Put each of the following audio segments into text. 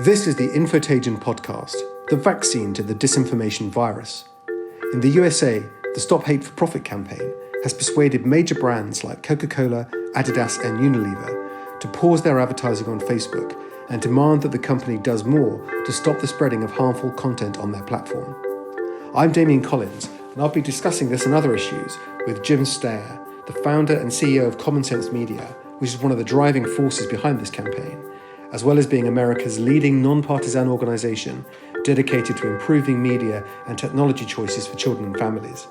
This is the Infotagion podcast, the vaccine to the disinformation virus. In the USA, the Stop Hate for Profit campaign has persuaded major brands like Coca-Cola, Adidas and Unilever to pause their advertising on Facebook and demand that the company does more to stop the spreading of harmful content on their platform. I'm Damian Collins, and I'll be discussing this and other issues with Jim Steyer, the founder and CEO of Common Sense Media, which is one of the driving forces behind this campaign, as well as being America's leading non-partisan organisation dedicated to improving media and technology choices for children and families.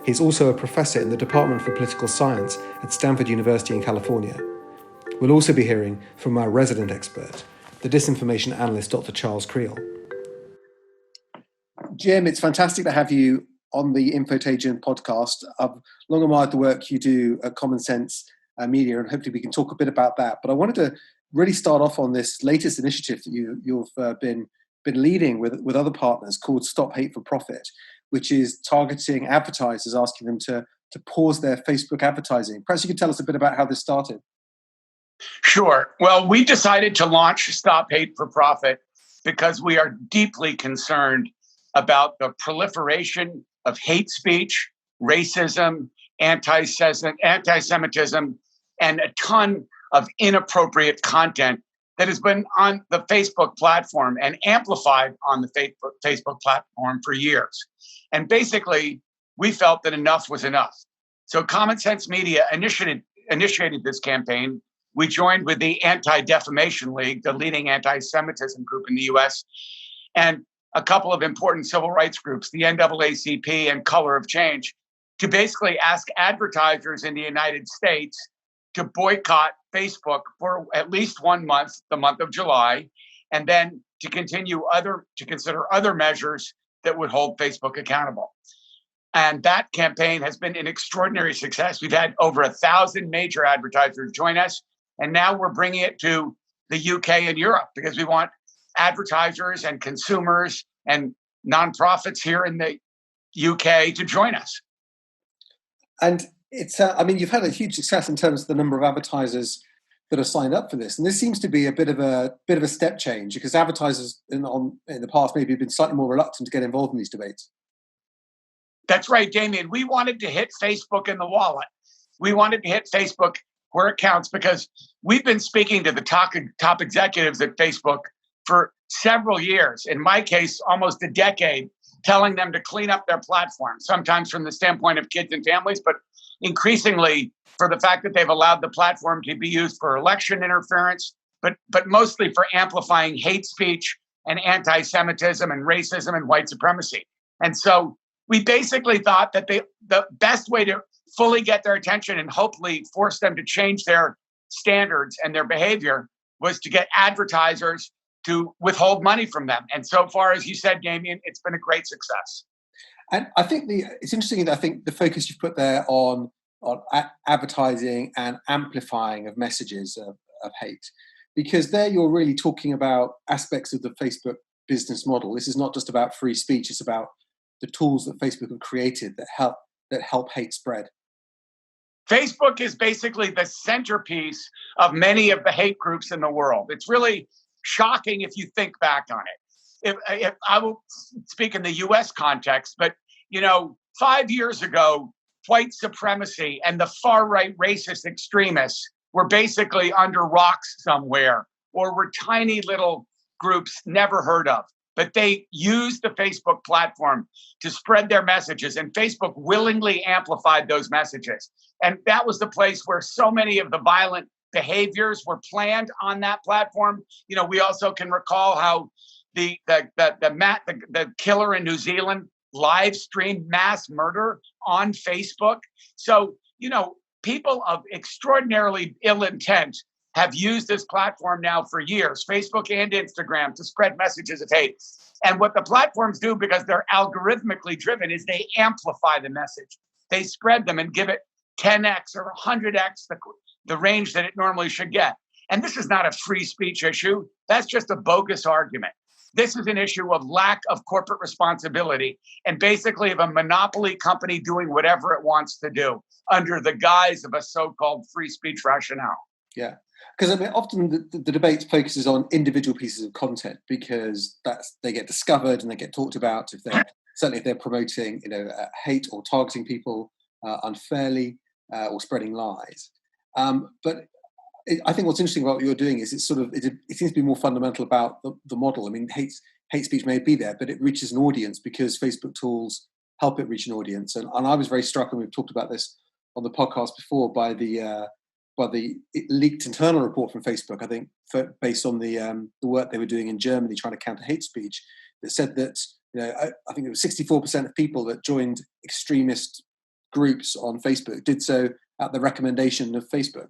He's also a professor in the Department for Political Science at Stanford University in California. We'll also be hearing from our resident expert, the disinformation analyst Dr. Charles Creel. Jim, it's fantastic to have you on the Infotagion podcast. I've long admired the work you do at Common Sense Media, and hopefully we can talk a bit about that. But I wanted to really start off on this latest initiative that you've been leading with other partners called Stop Hate for Profit, which is targeting advertisers, asking them to pause their Facebook advertising. Perhaps you could tell us a bit about how this started. Sure. Well, we decided to launch Stop Hate for Profit because we are deeply concerned about the proliferation of hate speech, racism, anti-Semitism, and a ton of inappropriate content that has been on the Facebook platform and amplified on the Facebook platform for years. And basically, we felt that enough was enough. So Common Sense Media initiated this campaign. We joined with the Anti-Defamation League, the leading anti-Semitism group in the US, and a couple of important civil rights groups, the NAACP and Color of Change, to basically ask advertisers in the United States to boycott Facebook for at least 1 month, the month of July, and then to consider other measures that would hold Facebook accountable. And that campaign has been an extraordinary success. We've had over 1,000 major advertisers join us, and now we're bringing it to the UK and Europe because we want advertisers and consumers and nonprofits here in the UK to join us. And it's, you've had a huge success in terms of the number of advertisers that are signed up for this, and this seems to be a bit of a step change because advertisers in the past maybe have been slightly more reluctant to get involved in these debates. That's right, Damian. We wanted to hit Facebook in the wallet. We wanted to hit Facebook where it counts because we've been speaking to the top executives at Facebook for several years. In my case, almost a decade, telling them to clean up their platform, sometimes from the standpoint of kids and families, but increasingly for the fact that they've allowed the platform to be used for election interference, but mostly for amplifying hate speech and anti-Semitism and racism and white supremacy. And so we basically thought that the best way to fully get their attention and hopefully force them to change their standards and their behavior was to get advertisers to withhold money from them. And so far, as you said, Damian, it's been a great success. And I think it's interesting that I think the focus you've put there on advertising and amplifying of messages of hate, because there you're really talking about aspects of the Facebook business model. This is not just about free speech, it's about the tools that Facebook have created that help hate spread. Facebook is basically the centerpiece of many of the hate groups in the world. It's really shocking if you think back on it. If I will speak in the US context, but 5 years ago, white supremacy and the far-right racist extremists were basically under rocks somewhere or were tiny little groups never heard of. But they used the Facebook platform to spread their messages, and Facebook willingly amplified those messages. And that was the place where so many of the violent behaviors were planned on that platform. We also can recall how the killer in New Zealand live streamed mass murder on Facebook. So, people of extraordinarily ill intent have used this platform now for years, Facebook and Instagram, to spread messages of hate. And what the platforms do, because they're algorithmically driven, is they amplify the message. They spread them and give it 10x or 100x the range that it normally should get. And this is not a free speech issue. That's just a bogus argument. This is an issue of lack of corporate responsibility and basically of a monopoly company doing whatever it wants to do under the guise of a so-called free speech rationale. Yeah. Because I mean, often the debate focuses on individual pieces of content because they get discovered and they get talked about certainly if they're promoting hate or targeting people unfairly or spreading lies. But I think what's interesting about what you're doing is it seems to be more fundamental about the model. I mean, hate speech may be there, but it reaches an audience because Facebook tools help it reach an audience. And I was very struck, and we've talked about this on the podcast before, by the leaked internal report from Facebook, I think, based on the work they were doing in Germany trying to counter hate speech, that said that I think it was 64% of people that joined extremist groups on Facebook did so at the recommendation of Facebook.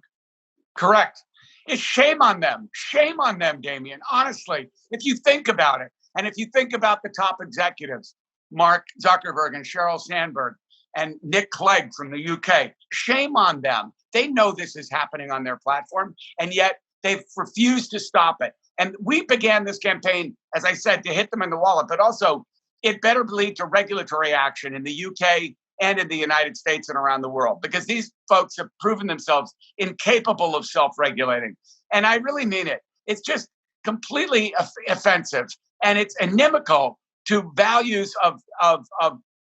Correct. It's shame on them. Shame on them, Damian. Honestly, if you think about it, and if you think about the top executives, Mark Zuckerberg and Sheryl Sandberg and Nick Clegg from the UK, shame on them. They know this is happening on their platform, and yet they've refused to stop it. And we began this campaign, as I said, to hit them in the wallet, but also it better lead to regulatory action in the UK and in the United States and around the world, because these folks have proven themselves incapable of self-regulating. And I really mean it. It's just completely offensive, and it's inimical to values of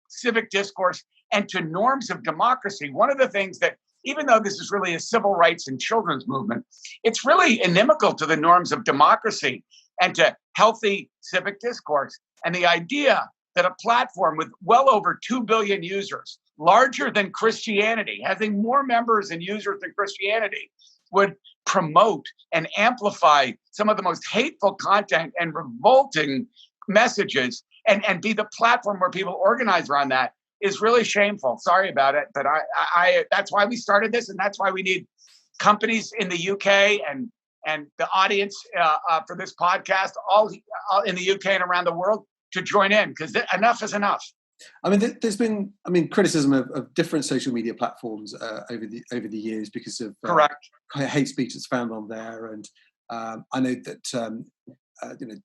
civic discourse and to norms of democracy. One of the things that, even though this is really a civil rights and children's movement, it's really inimical to the norms of democracy and to healthy civic discourse. And the idea that a platform with well over 2 billion users, larger than Christianity, having more members and users than Christianity, would promote and amplify some of the most hateful content and revolting messages and be the platform where people organize around that is really shameful. Sorry about it, but I that's why we started this, and that's why we need companies in the UK and the audience for this podcast, all in the UK and around the world, to join in, because enough is enough. I mean, there's been criticism of different social media platforms over the years because of correct hate speech that's found on there, and I know that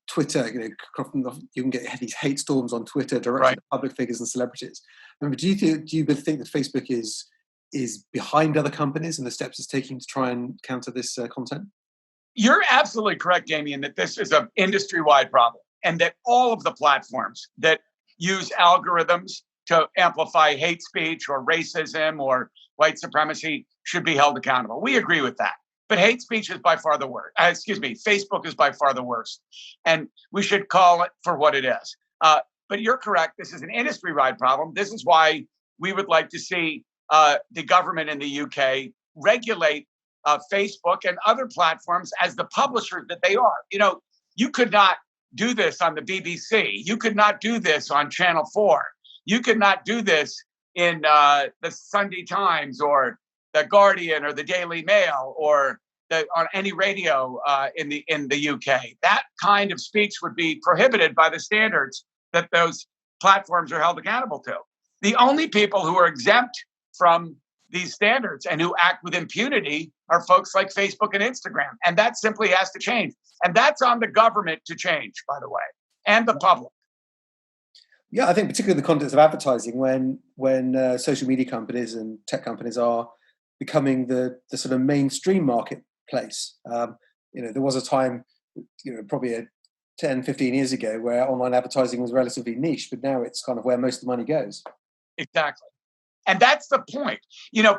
Twitter, you can get these hate storms on Twitter directed at public figures and celebrities. I mean, do you think that Facebook is behind other companies and the steps it's taking to try and counter this content? You're absolutely correct, Damian, that this is an industry-wide problem, and that all of the platforms that use algorithms to amplify hate speech or racism or white supremacy should be held accountable. We agree with that. But hate speech is by far the worst. Facebook is by far the worst. And we should call it for what it is. But you're correct. This is an industry-wide problem. This is why we would like to see the government in the UK regulate Facebook and other platforms as the publishers that they are. You could not do this on the BBC. You could not do this on Channel 4. You could not do this in the Sunday Times or the Guardian or the Daily Mail or on any radio in the UK. That kind of speech would be prohibited by the standards that those platforms are held accountable to. The only people who are exempt from these standards and who act with impunity are folks like Facebook and Instagram. And that simply has to change. And that's on the government to change, by the way, and the public. Yeah, I think particularly in the context of advertising, when social media companies and tech companies are becoming the sort of mainstream marketplace. There was a time, probably 10, 15 years ago, where online advertising was relatively niche, but now it's kind of where most of the money goes. Exactly. And that's the point.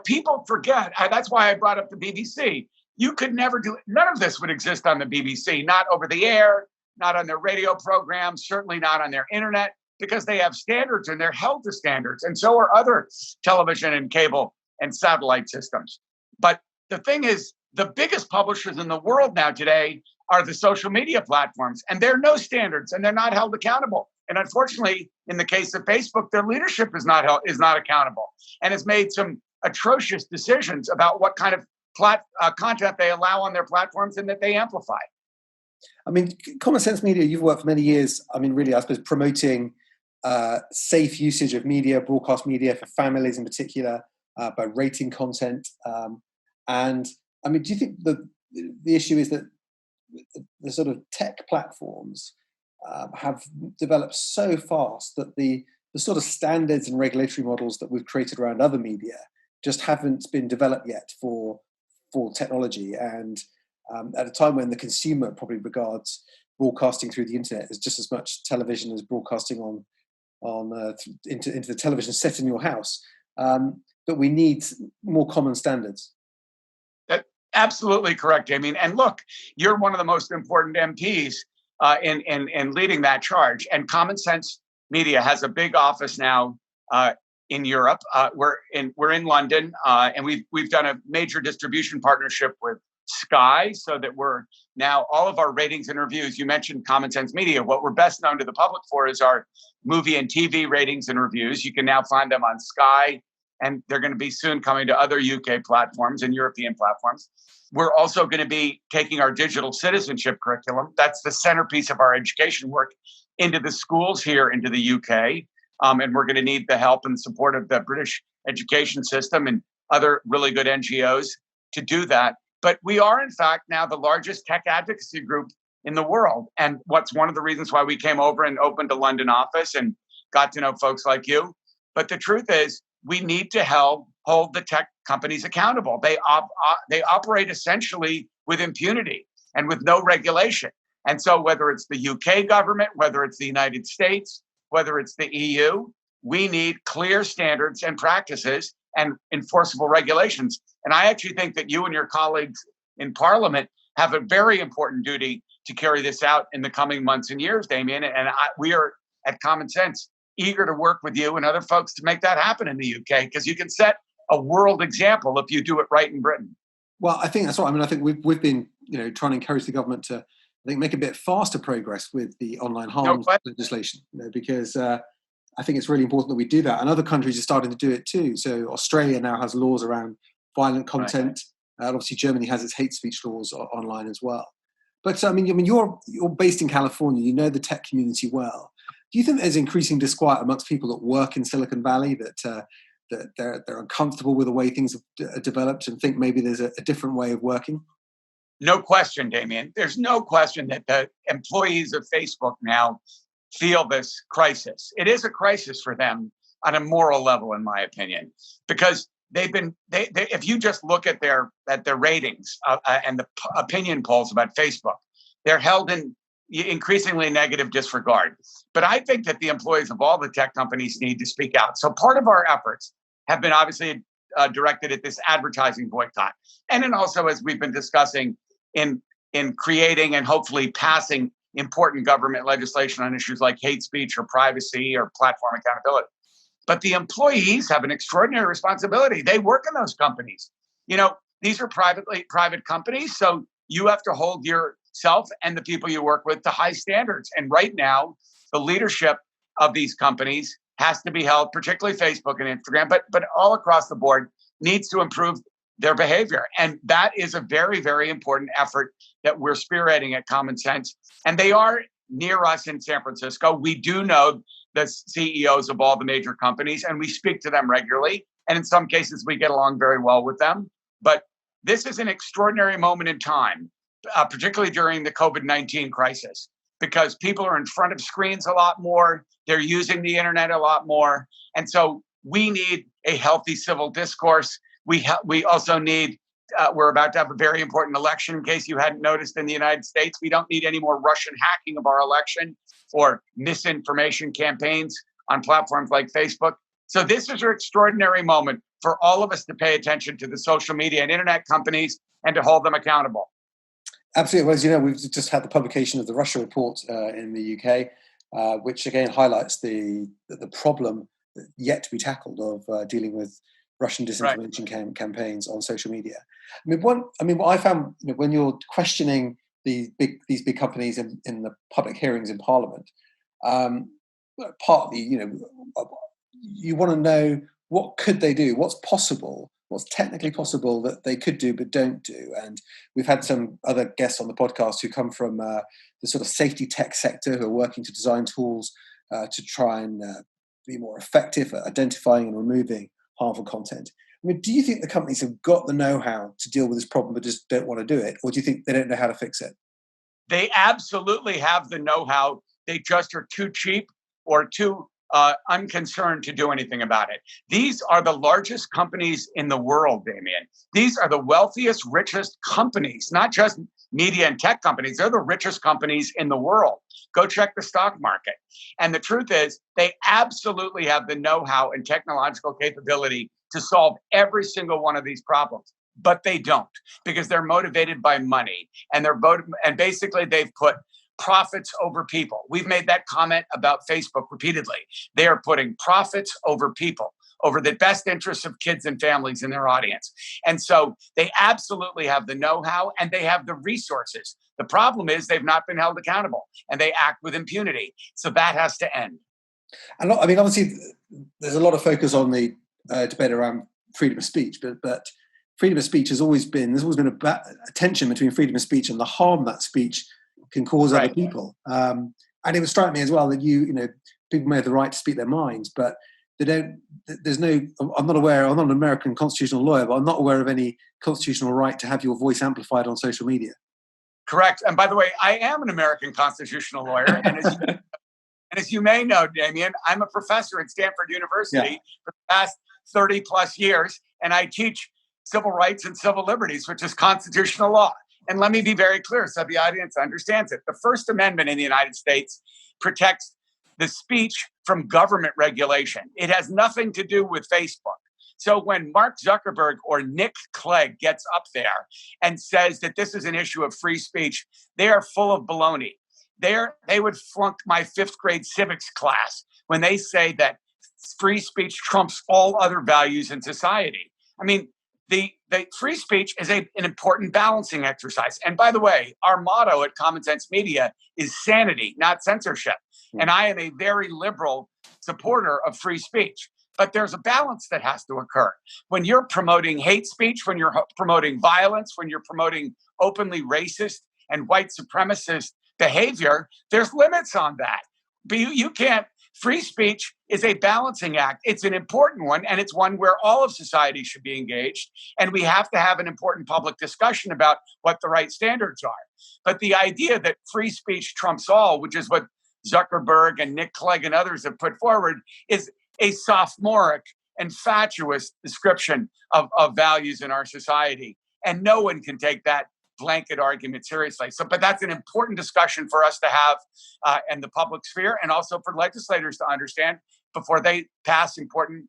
People forget. That's why I brought up the BBC. You could never do it. None of this would exist on the BBC, not over the air, not on their radio programs, certainly not on their internet, because they have standards and they're held to standards. And so are other television and cable and satellite systems. But the thing is, the biggest publishers in the world now today are the social media platforms, and there are no standards and they're not held accountable. And unfortunately, in the case of Facebook, their leadership is not accountable and has made some atrocious decisions about what kind of content they allow on their platforms and that they amplify. I mean, Common Sense Media, you've worked for many years, I suppose, promoting safe usage of media, broadcast media for families in particular, by rating content. And I mean, do you think the issue is that the sort of tech platforms have developed so fast that the sort of standards and regulatory models that we've created around other media just haven't been developed yet for technology? And at a time when the consumer probably regards broadcasting through the internet as just as much television as broadcasting into the television set in your house. But we need more common standards. Absolutely correct, Damian. And look, you're one of the most important MPs in leading that charge. And Common Sense Media has a big office now in Europe. We're in London, and we've done a major distribution partnership with Sky, so that we're now all of our ratings and reviews. You mentioned Common Sense Media. What we're best known to the public for is our movie and TV ratings and reviews. You can now find them on Sky, and they're going to be soon coming to other UK platforms and European platforms. We're also going to be taking our digital citizenship curriculum. That's the centerpiece of our education work into the schools here into the UK. And we're going to need the help and support of the British education system and other really good NGOs to do that. But we are, in fact, now the largest tech advocacy group in the world. And what's one of the reasons why we came over and opened a London office and got to know folks like you. But the truth is, we need to hold the tech companies accountable. They operate essentially with impunity and with no regulation. And so whether it's the UK government, whether it's the United States, whether it's the EU, we need clear standards and practices and enforceable regulations. And I actually think that you and your colleagues in Parliament have a very important duty to carry this out in the coming months and years, Damian. And we are at Common Sense eager to work with you and other folks to make that happen in the UK, because you can set a world example if you do it right in Britain. Well, I think that's right. I mean, I think we've been trying to encourage the government to make a bit faster progress with the online harms legislation, because I think it's really important that we do that. And other countries are starting to do it too. So Australia now has laws around violent content. Right. Obviously, Germany has its hate speech laws online as well. But I mean, you're based in California. You know the tech community well. Do you think there's increasing disquiet amongst people that work in Silicon Valley that they're uncomfortable with the way things have developed and think maybe there's a different way of working? No question, Damian. There's no question that the employees of Facebook now feel this crisis. It is a crisis for them on a moral level, in my opinion, because if you just look at their ratings and the opinion polls about Facebook, they're held in increasingly negative disregard. But I think that the employees of all the tech companies need to speak out. So part of our efforts have been obviously directed at this advertising boycott. And then also, as we've been discussing, in creating and hopefully passing important government legislation on issues like hate speech or privacy or platform accountability. But the employees have an extraordinary responsibility. They work in those companies. These are private companies, so you have to hold yourself and the people you work with to high standards. And right now, the leadership of these companies has to be held, particularly Facebook and Instagram, but all across the board, needs to improve their behavior. And that is a very, very important effort that we're spearheading at Common Sense. And they are near us in San Francisco. We do know the CEOs of all the major companies, and we speak to them regularly. And in some cases, we get along very well with them. But this is an extraordinary moment in time, particularly during the COVID-19 crisis, because people are in front of screens a lot more. They're using the internet a lot more. And so we need a healthy civil discourse. We also need, we're about to have a very important election, in case you hadn't noticed, in the United States. We don't need any more Russian hacking of our election or misinformation campaigns on platforms like Facebook. So this is an extraordinary moment for all of us to pay attention to the social media and internet companies and to hold them accountable. Absolutely. Well, as you know, we've just had the publication of the Russia report in the UK, which again highlights the problem yet to be tackled of dealing with Russian disinformation campaigns on social media. What I found, when you're questioning these big companies in the public hearings in Parliament, partly, you want to know what could they do, what's possible, what's technically possible that they could do but don't do. And we've had some other guests on the podcast who come from the sort of safety tech sector, who are working to design tools to try and be more effective at identifying and removing harmful content. Do you think the companies have got the know-how to deal with this problem but just don't want to do it? Or do you think they don't know how to fix it? They absolutely have the know-how. They just are too cheap or too unconcerned to do anything about it. These are the largest companies in the world, Damian. These are the wealthiest, richest companies, not just media and tech companies. They're the richest companies in the world. Go check the stock market. And the truth is, they absolutely have the know-how and technological capability to solve every single one of these problems. But they don't, because they're motivated by money. And basically they've put profits over people. We've made that comment about Facebook repeatedly. They are putting profits over people, over the best interests of kids and families in their audience. And so they absolutely have the know-how and they have the resources. The problem is they've not been held accountable and they act with impunity. So that has to end. And I mean, obviously, there's a lot of focus on the debate around freedom of speech, but freedom of speech there's always been a tension between freedom of speech and the harm that speech can cause other people. And it would strike me as well that people may have the right to speak their minds, but they don't. I'm not an American constitutional lawyer, but I'm not aware of any constitutional right to have your voice amplified on social media. Correct. And by the way, I am an American constitutional lawyer, and as you may know, Damian, I'm a professor at Stanford University for the past 30 plus years, and I teach civil rights and civil liberties, which is constitutional law. And let me be very clear so the audience understands it. The First Amendment in the United States protects the speech from government regulation. It has nothing to do with Facebook. So when Mark Zuckerberg or Nick Clegg gets up there and says that this is an issue of free speech, they are full of baloney. They would flunk my 5th grade civics class when they say that free speech trumps all other values in society. I mean, the free speech is an important balancing exercise. And by the way, our motto at Common Sense Media is sanity, not censorship. And I am a very liberal supporter of free speech. But there's a balance that has to occur. When you're promoting hate speech, when you're promoting violence, when you're promoting openly racist and white supremacist behavior, there's limits on that. But you can't. Free speech is a balancing act. It's an important one, and it's one where all of society should be engaged. And we have to have an important public discussion about what the right standards are. But the idea that free speech trumps all, which is what Zuckerberg and Nick Clegg and others have put forward, is a sophomoric and fatuous description of values in our society. And no one can take that blanket argument seriously. But that's an important discussion for us to have in the public sphere, and also for legislators to understand before they pass important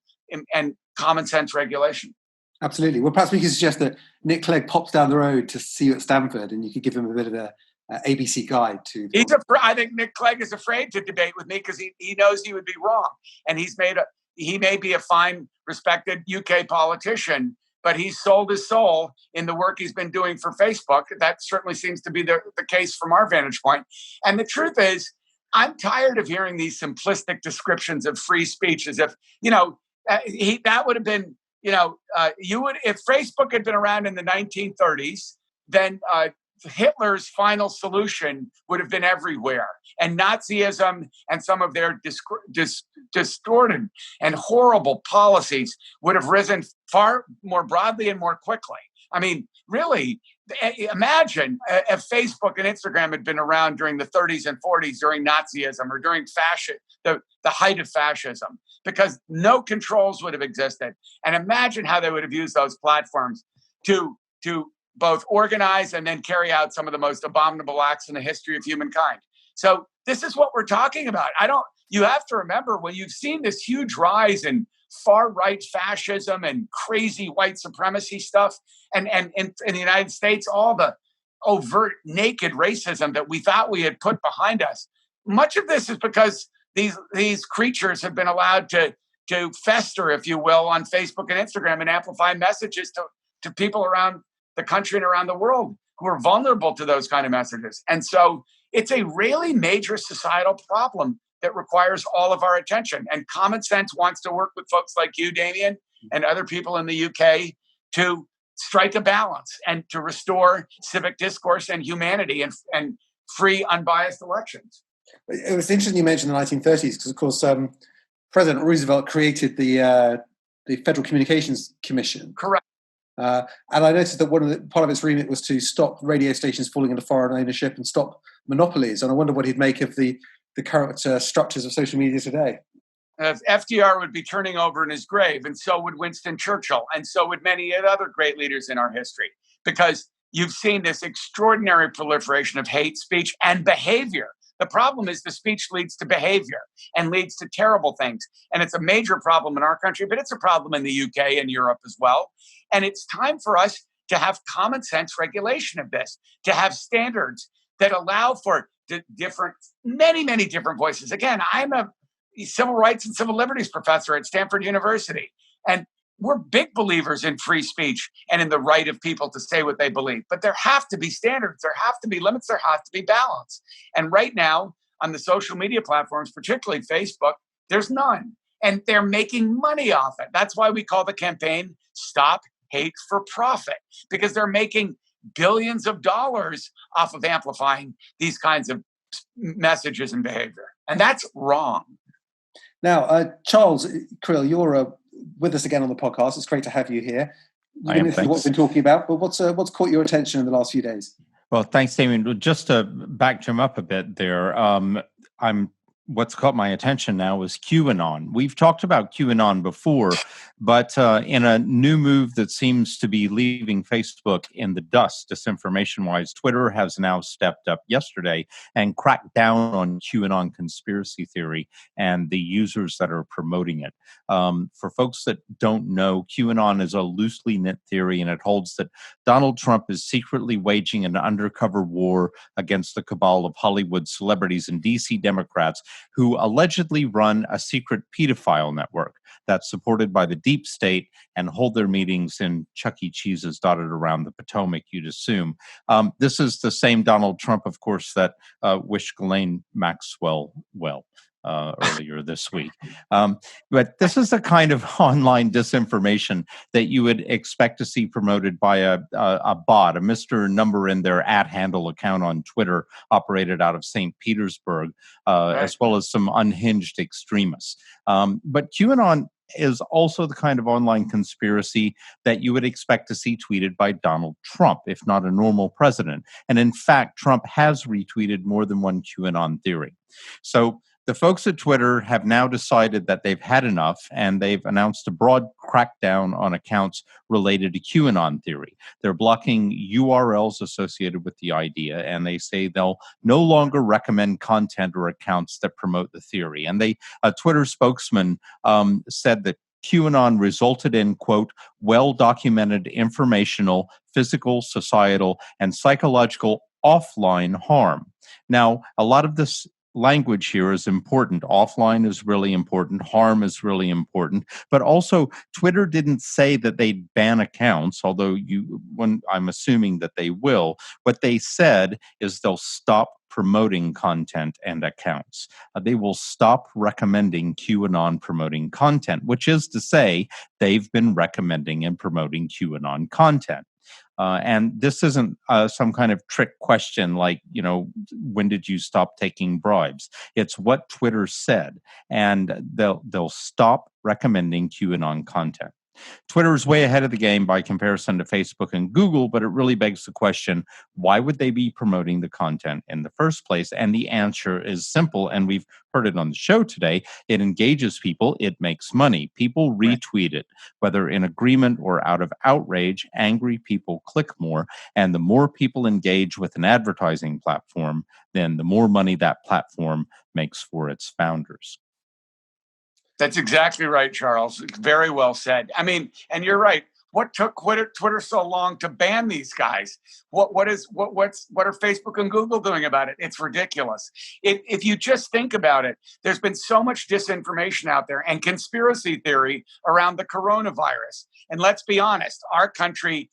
and common sense regulation. Absolutely. Well, perhaps we could suggest that Nick Clegg pops down the road to see you at Stanford, and you could give him a bit of a ABC guide to. I think Nick Clegg is afraid to debate with me because he knows he would be wrong, and he may be a fine, respected UK politician, but he's sold his soul in the work he's been doing for Facebook. That certainly seems to be the case from our vantage point. And the truth is, I'm tired of hearing these simplistic descriptions of free speech as if, that would have been, if Facebook had been around in the 1930s, then Hitler's final solution would have been everywhere. And Nazism and some of their distorted and horrible policies would have risen far more broadly and more quickly. I mean, really, imagine if Facebook and Instagram had been around during the 30s and 40s, during Nazism or during the height of fascism, because no controls would have existed. And imagine how they would have used those platforms to both organize and then carry out some of the most abominable acts in the history of humankind. So this is what we're talking about. You have to remember, when you've seen this huge rise in far-right fascism and crazy white supremacy stuff, and in the United States, all the overt, naked racism that we thought we had put behind us, much of this is because these creatures have been allowed to fester, if you will, on Facebook and Instagram and amplify messages to people around the country and around the world who are vulnerable to those kind of messages. And so it's a really major societal problem that requires all of our attention. And Common Sense wants to work with folks like you, Damian, and other people in the UK to strike a balance and to restore civic discourse and humanity and free, unbiased elections. It was interesting you mentioned the 1930s because, of course, President Roosevelt created the Federal Communications Commission. Correct. And I noticed that part of its remit was to stop radio stations falling into foreign ownership and stop monopolies. And I wonder what he'd make of the current structures of social media today. FDR would be turning over in his grave, and so would Winston Churchill, and so would many other great leaders in our history, because you've seen this extraordinary proliferation of hate speech and behavior. The problem is the speech leads to behavior and leads to terrible things. And it's a major problem in our country, but it's a problem in the UK and Europe as well. And it's time for us to have common sense regulation of this, to have standards that allow for many different voices. Again, I'm a civil rights and civil liberties professor at Stanford University. And we're big believers in free speech and in the right of people to say what they believe. But there have to be standards, there have to be limits, there have to be balance. And right now, on the social media platforms, particularly Facebook, there's none. And they're making money off it. That's why we call the campaign Stop Hate for Profit, because they're making billions of dollars off of amplifying these kinds of messages and behavior. And that's wrong. Now, Charles Krill, you're with us again on the podcast. It's great to have you here. What we've been talking about, but what's caught your attention in the last few days? Well, thanks, Damian. Just to back Jim up a bit there, what's caught my attention now is QAnon. We've talked about QAnon before, but in a new move that seems to be leaving Facebook in the dust, disinformation-wise, Twitter has now stepped up yesterday and cracked down on QAnon conspiracy theory and the users that are promoting it. For folks that don't know, QAnon is a loosely knit theory, and it holds that Donald Trump is secretly waging an undercover war against the cabal of Hollywood celebrities and DC Democrats who allegedly run a secret pedophile network that's supported by the deep state and hold their meetings in Chuck E. Cheese's dotted around the Potomac, you'd assume. This is the same Donald Trump, of course, that wished Ghislaine Maxwell well earlier this week. But this is the kind of online disinformation that you would expect to see promoted by a bot, a Mr. Number in their @handle account on Twitter, operated out of St. Petersburg, as well as some unhinged extremists. But QAnon is also the kind of online conspiracy that you would expect to see tweeted by Donald Trump, if not a normal president. And in fact, Trump has retweeted more than one QAnon theory. So the folks at Twitter have now decided that they've had enough, and they've announced a broad crackdown on accounts related to QAnon theory. They're blocking URLs associated with the idea, and they say they'll no longer recommend content or accounts that promote the theory. And a Twitter spokesman said that QAnon resulted in, quote, well-documented informational, physical, societal, and psychological offline harm. Now, a lot of this language here is important. Offline is really important. Harm is really important. But also, Twitter didn't say that they'd ban accounts, although I'm assuming that they will. What they said is they'll stop promoting content and accounts. They will stop recommending QAnon promoting content, which is to say they've been recommending and promoting QAnon content. And this isn't some kind of trick question like, when did you stop taking bribes? It's what Twitter said, and they'll stop recommending QAnon content. Twitter is way ahead of the game by comparison to Facebook and Google, but it really begs the question, why would they be promoting the content in the first place? And the answer is simple, and we've heard it on the show today. It engages people. It makes money. People retweet it, whether in agreement or out of outrage. Angry people click more, and the more people engage with an advertising platform, then the more money that platform makes for its founders. That's exactly right, Charles. Very well said. I mean, and you're right. What took Twitter so long to ban these guys? What are Facebook and Google doing about it? It's ridiculous. If you just think about it, there's been so much disinformation out there and conspiracy theory around the coronavirus. And let's be honest, our country's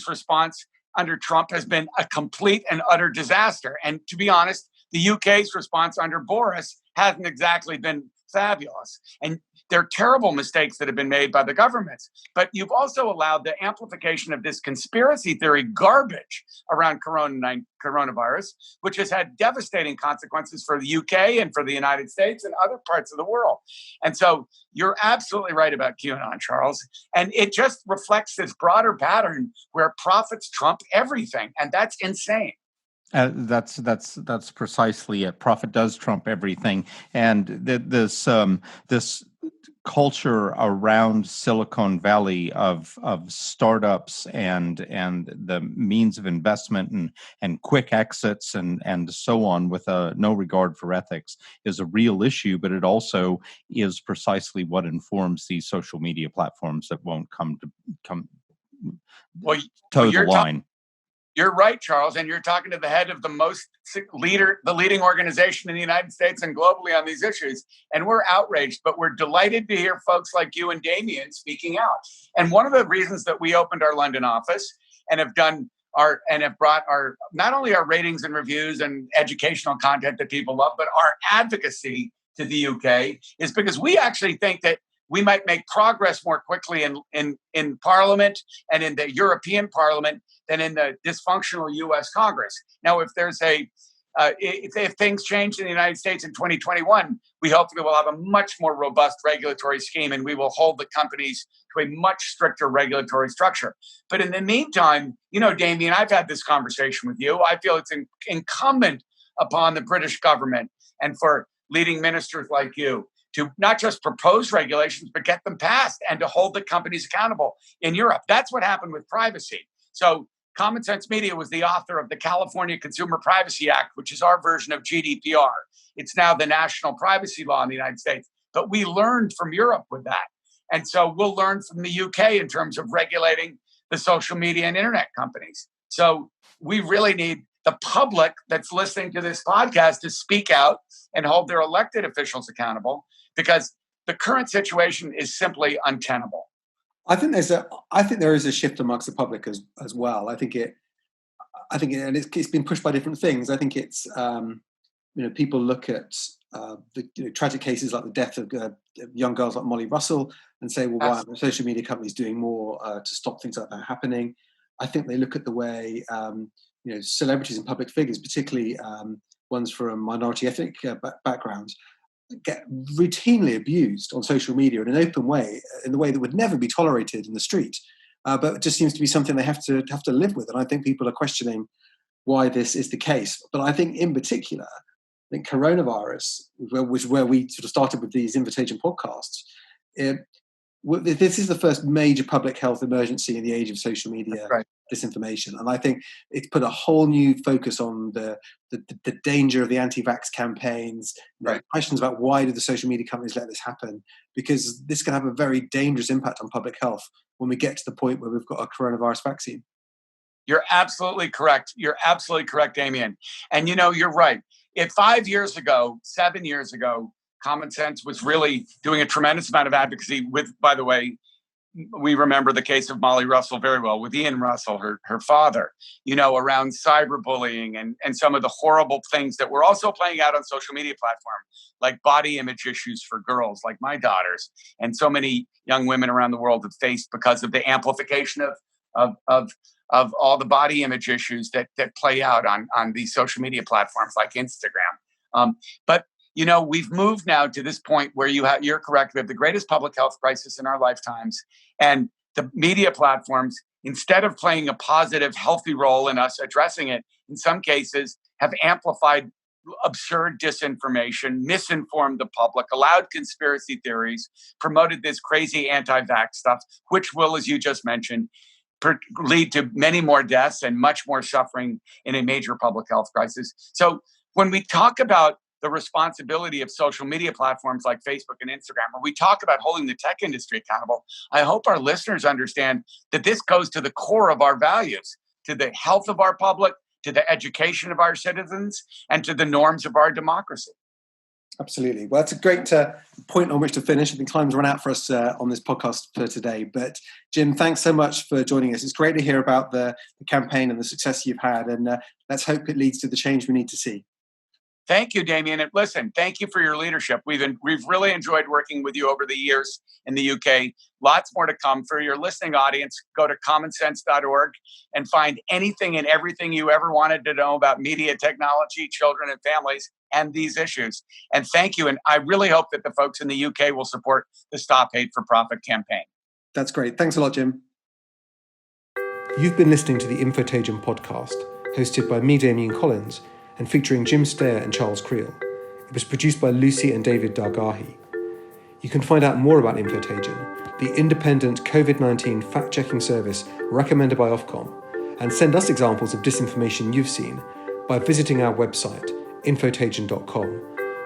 response under Trump has been a complete and utter disaster. And to be honest, the UK's response under Boris hasn't exactly been fabulous. And there are terrible mistakes that have been made by the governments. But you've also allowed the amplification of this conspiracy theory garbage around coronavirus, which has had devastating consequences for the UK and for the United States and other parts of the world. And so you're absolutely right about QAnon, Charles. And it just reflects this broader pattern where profits trump everything. And that's insane. That's precisely it. Profit does trump everything, and this culture around Silicon Valley of startups and the means of investment and quick exits and so on, with no regard for ethics, is a real issue. But it also is precisely what informs these social media platforms that won't come toe the line. You're right, Charles, and you're talking to the head of the leading organization in the United States and globally on these issues. And we're outraged, but we're delighted to hear folks like you and Damian speaking out. And one of the reasons that we opened our London office and have brought our not only our ratings and reviews and educational content that people love, but our advocacy to the UK is because we actually think that we might make progress more quickly in Parliament and in the European Parliament than in the dysfunctional U.S. Congress. Now, if there's if things change in the United States in 2021, we hope that we'll have a much more robust regulatory scheme, and we will hold the companies to a much stricter regulatory structure. But in the meantime, Damian, I've had this conversation with you. I feel it's incumbent upon the British government and for leading ministers like you to not just propose regulations, but get them passed and to hold the companies accountable in Europe. That's what happened with privacy. So Common Sense Media was the author of the California Consumer Privacy Act, which is our version of GDPR. It's now the national privacy law in the United States. But we learned from Europe with that. And so we'll learn from the UK in terms of regulating the social media and internet companies. So we really need the public that's listening to this podcast to speak out and hold their elected officials accountable, because the current situation is simply untenable. I think there is a shift amongst the public as well. I think and it's been pushed by different things. I think it's people look at the tragic cases like the death of young girls like Molly Russell and say, well, why aren't social media companies doing more to stop things like that happening? I think they look at the way celebrities and public figures, particularly ones from minority ethnic backgrounds, get routinely abused on social media in an open way, in the way that would never be tolerated in the street. But it just seems to be something they have to live with. And I think people are questioning why this is the case. But I think in particular, coronavirus, where we sort of started with these Infotagion podcasts, this is the first major public health emergency in the age of social media disinformation. And I think it's put a whole new focus on the danger of the anti-vax campaigns, questions about why did the social media companies let this happen, because this can have a very dangerous impact on public health when we get to the point where we've got a coronavirus vaccine. You're absolutely correct. You're absolutely correct, Damian. And you're right. If 7 years ago, Common Sense was really doing a tremendous amount of advocacy with, by the way, we remember the case of Molly Russell very well, with Ian Russell, her father, around cyberbullying and some of the horrible things that were also playing out on social media platforms, like body image issues for girls, like my daughters, and so many young women around the world have faced because of the amplification of all the body image issues that play out on these social media platforms like Instagram. But we've moved now to this point where you're correct. We have the greatest public health crisis in our lifetimes. And the media platforms, instead of playing a positive, healthy role in us addressing it, in some cases have amplified absurd disinformation, misinformed the public, allowed conspiracy theories, promoted this crazy anti-vax stuff, which will, as you just mentioned, lead to many more deaths and much more suffering in a major public health crisis. So when we talk about the responsibility of social media platforms like Facebook and Instagram, when we talk about holding the tech industry accountable, I hope our listeners understand that this goes to the core of our values, to the health of our public, to the education of our citizens, and to the norms of our democracy. Absolutely. Well, that's a great point on which to finish. I think time's run out for us on this podcast for today. But Jim, thanks so much for joining us. It's great to hear about the campaign and the success you've had. And let's hope it leads to the change we need to see. Thank you, Damian. And listen, thank you for your leadership. We've really enjoyed working with you over the years in the UK. Lots more to come. For your listening audience, go to commonsense.org and find anything and everything you ever wanted to know about media, technology, children, and families, and these issues. And thank you. And I really hope that the folks in the UK will support the Stop Hate for Profit campaign. That's great. Thanks a lot, Jim. You've been listening to the Infotagion podcast. hosted by me, Damian Collins, and featuring Jim Steyer and Charles Creel. It was produced by Lucy and David Dargahi. You can find out more about Infotagion, the independent COVID-19 fact-checking service recommended by Ofcom, and send us examples of disinformation you've seen by visiting our website, infotagion.com,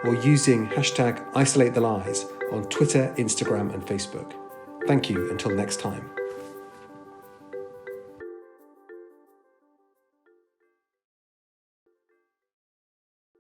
or using #IsolateTheLies on Twitter, Instagram, and Facebook. Thank you until next time.